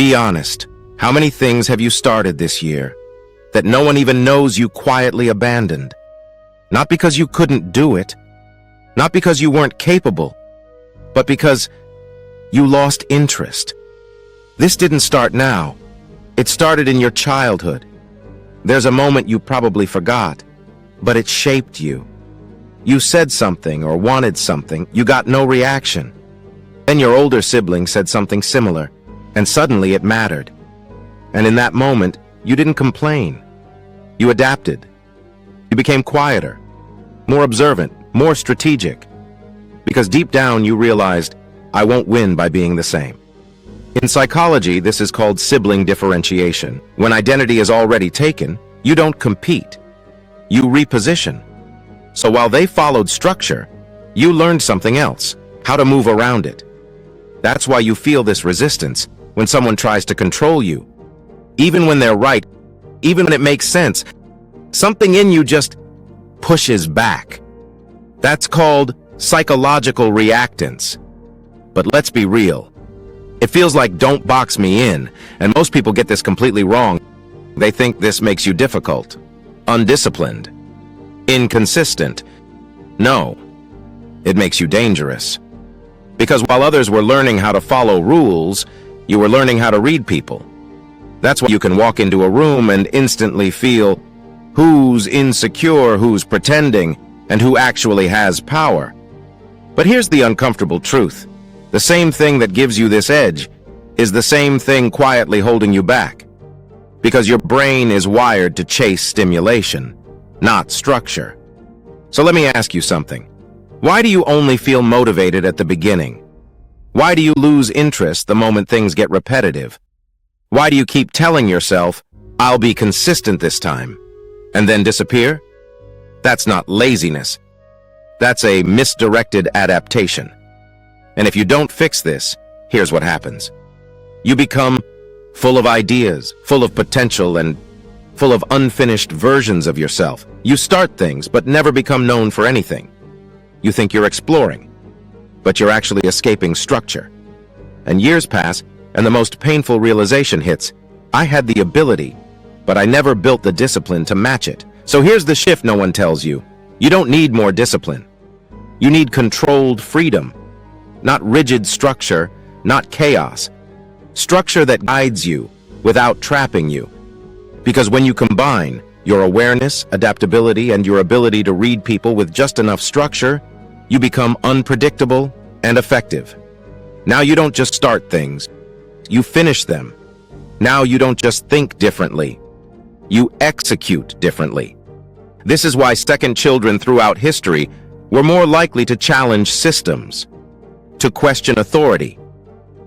Be honest. How many things have you started this year that no one even knows you quietly abandoned? Not because you couldn't do it, not because you weren't capable, but because you lost interest. This didn't start now. It started in your childhood. There's a moment you probably forgot, but it shaped you. You said something or wanted something, you got no reaction. Then your older sibling said something similar, and suddenly it mattered. And in that moment, you didn't complain. You adapted. You became quieter, more observant, more strategic. Because deep down you realized, I won't win by being the same. In psychology, this is called sibling differentiation. When identity is already taken, you don't compete. You reposition. So while they followed structure, you learned something else, how to move around it. That's why you feel this resistance when someone tries to control you. Even when they're right, even when it makes sense, something in you just pushes back. That's called psychological reactance. But let's be real. It feels like don't box me in, and most people get this completely wrong. They think this makes you difficult, undisciplined, inconsistent. No, it makes you dangerous. Because while others were learning how to follow rules, you were learning how to read people. That's why you can walk into a room and instantly feel who's insecure, who's pretending, and who actually has power. But here's the uncomfortable truth. The same thing that gives you this edge is the same thing quietly holding you back. Because your brain is wired to chase stimulation, not structure. So let me ask you something. Why do you only feel motivated at the beginning? Why do you lose interest the moment things get repetitive? Why do you keep telling yourself, I'll be consistent this time, and then disappear? That's not laziness. That's a misdirected adaptation. And if you don't fix this, here's what happens. You become full of ideas, full of potential, and full of unfinished versions of yourself. You start things, but never become known for anything. You think you're exploring, but you're actually escaping structure. And years pass, and the most painful realization hits. I had the ability, but I never built the discipline to match it. So here's the shift no one tells you. You don't need more discipline. You need controlled freedom. Not rigid structure, not chaos. Structure that guides you without trapping you. Because when you combine your awareness, adaptability, and your ability to read people with just enough structure, you become unpredictable and effective. Now you don't just start things, you finish them. Now you don't just think differently, you execute differently. This is why second children throughout history were more likely to challenge systems, to question authority,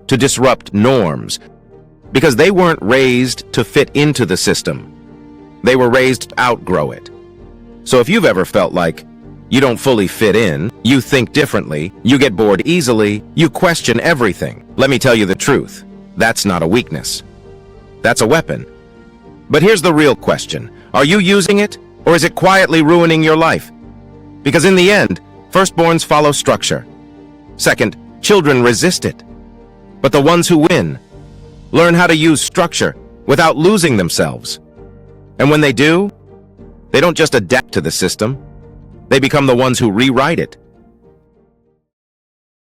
to disrupt norms, because they weren't raised to fit into the system. They were raised to outgrow it. So if you've ever felt like you don't fully fit in, you think differently, you get bored easily, you question everything, let me tell you the truth. That's not a weakness. That's a weapon. But here's the real question. Are you using it, or is it quietly ruining your life? Because in the end, firstborns follow structure. Second, children resist it. But the ones who win learn how to use structure without losing themselves. And when they do, they don't just adapt to the system. They become the ones who rewrite it.